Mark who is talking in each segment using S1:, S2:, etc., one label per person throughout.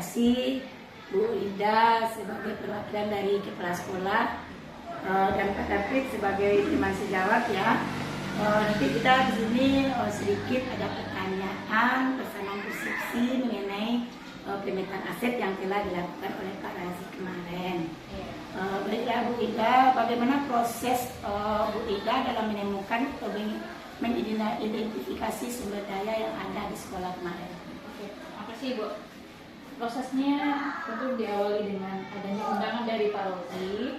S1: kasih Bu Ida sebagai perwakilan dari kepala sekolah dan Pak David sebagai teman sejawat ya. Nanti kita di sini sedikit ada pertanyaan persamaan persepsi mengenai pemetaan aset yang telah dilakukan oleh Pak Razi kemarin. Baiklah Bu Ida, bagaimana proses Bu Ida dalam menemukan atau mengidentifikasi sumber daya yang ada di sekolah kemarin?
S2: Oke, makasih Bu. Prosesnya tentu diawali dengan adanya undangan dari Pak Rozi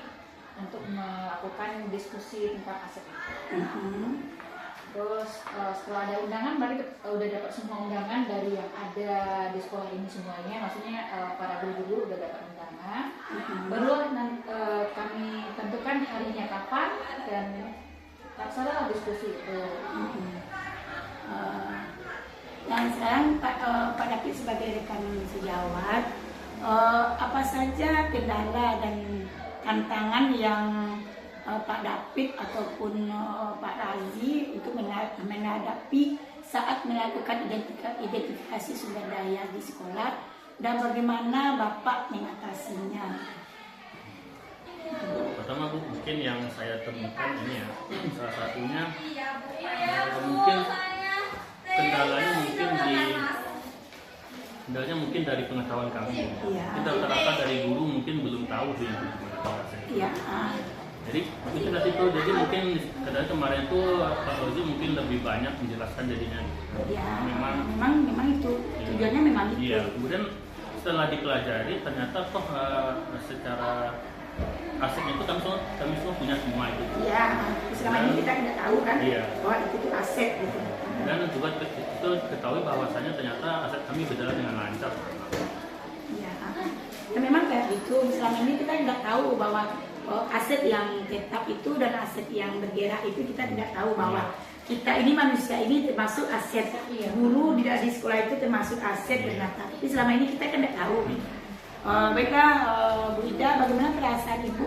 S2: untuk melakukan diskusi tentang aset itu. Terus setelah ada undangan, baru udah dapat semua undangan dari yang ada di sekolah ini semuanya. Maksudnya para guru-guru udah dapat undangan. Baru kami tentukan harinya kapan dan laksanalah diskusi itu.
S1: Dan sekarang Pak David sebagai rekan sejawat, apa saja kendala dan tantangan yang Pak David ataupun Pak Razi untuk menghadapi saat melakukan identifikasi sumber daya di sekolah, dan bagaimana Bapak mengatasinya?
S3: Pertama Bu, mungkin yang saya temukan ini ya, salah satunya mungkin kendalanya mungkin dari pengetahuan kami. Kita rata-rata dari guru mungkin belum tahu tuh yang jadi mungkin dari situ, jadi mungkin kemarin itu Pak Rozi mungkin lebih banyak menjelaskan jadinya.
S1: Memang itu tujuannya memang itu.
S3: Iya, kemudian setelah dipelajari ternyata toh secara asetnya itu kami semua punya semua itu.
S1: Iya, selama ini kita tidak tahu kan bahwa itu aset gitu.
S3: Dan juga itu ketahui bahwasanya ternyata aset kami berjalan dengan lancar.
S1: Iya, dan memang kayak gitu. Selama ini kita tidak tahu bahwa aset yang tetap itu dan aset yang bergerak itu kita tidak tahu bahwa kita ini manusia ini termasuk aset. Guru di sekolah itu termasuk aset ternyata. Tapi selama ini kita kan tidak tahu. Baiklah Bu Ida, bagaimana perasaan Ibu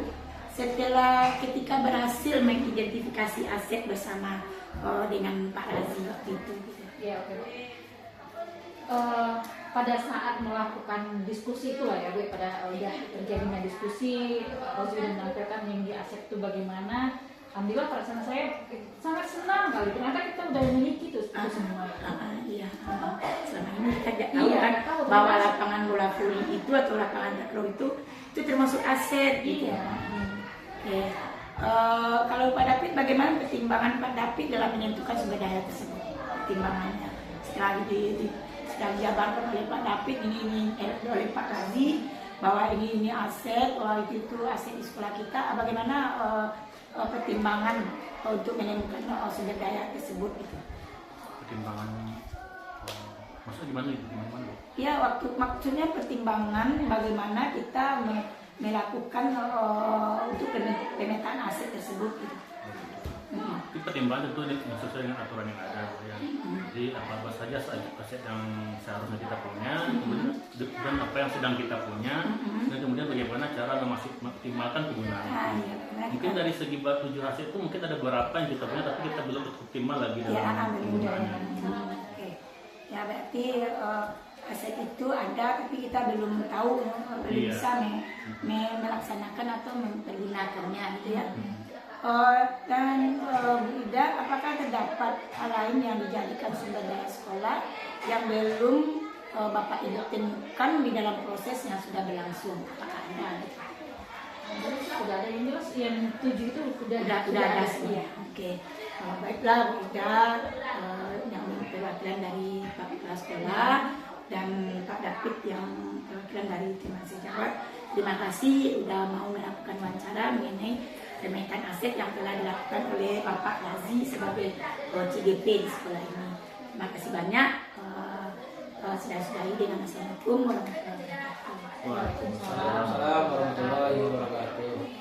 S1: setelah ketika berhasil mengidentifikasi aset bersama dengan Pak Razi waktu itu?
S2: Ya, oke. Pada saat melakukan diskusi itulah ya Bu, pada udah terjadinya diskusi, Pak Rozi sudah menampilkan mengenai aset itu bagaimana. Alhamdulillah perasaan saya sangat senang kali, ternyata kita udah memiliki itu semua.
S1: Iya, selama ini kita tidak tahu kan bahwa lapangan bola voli itu atau lapangan takraw itu termasuk aset gitu. Kalau Pak David, bagaimana pertimbangan Pak David dalam menentukan sumber daya tersebut? Pertimbangannya setelah dijabarkan oleh Pak David ini oleh Pak Razi bahwa ini aset, bahwa itu aset di sekolah kita. Bagaimana pertimbangan untuk menemukan sumber daya tersebut gitu?
S3: Pertimbangan maksudnya gimana itu?
S1: Ya, maksudnya pertimbangan bagaimana kita melakukan untuk pemetaan aset tersebut gitu.
S3: Itu pertimbangan tentu sesuai dengan aturan yang ada ya. Jadi apa saja aset yang seharusnya kita punya, kemudian dan apa yang sedang kita punya, dan kemudian bagaimana cara memaksimalkan kegunaan. Mungkin dari segi 7 aset itu mungkin ada beberapa yang kita punya tapi kita belum optimal lagi dalam penggunaannya.
S1: Ya berarti aset itu ada tapi kita belum tahu, belum bisa melaksanakan atau mempergunakannya gitu ya. Dan Bu Ida, apakah terdapat hal lain yang dijadikan sumber daya sekolah yang belum Bapak Ibu temukan di dalam proses yang sudah berlangsung? Apakah ada?
S2: Sudah ada yang jelas, yang 7 itu sudah
S1: ada ya. Oke. Baiklah Bu Ida, yang perwakilan dari Pak Kepala Sekolah dan Pak David yang perwakilan dari teman sejawat, terima kasih sudah mau melakukan wawancara mengenai pemetaan aset yang telah dilakukan oleh Bapak Razi sebagai CGP di sekolah ini. Terima kasih banyak. Sudah-sudahi dengan Assalamualaikum warahmatullahi wabarakatuh.
S4: Waalaikumsalam warahmatullahi wabarakatuh.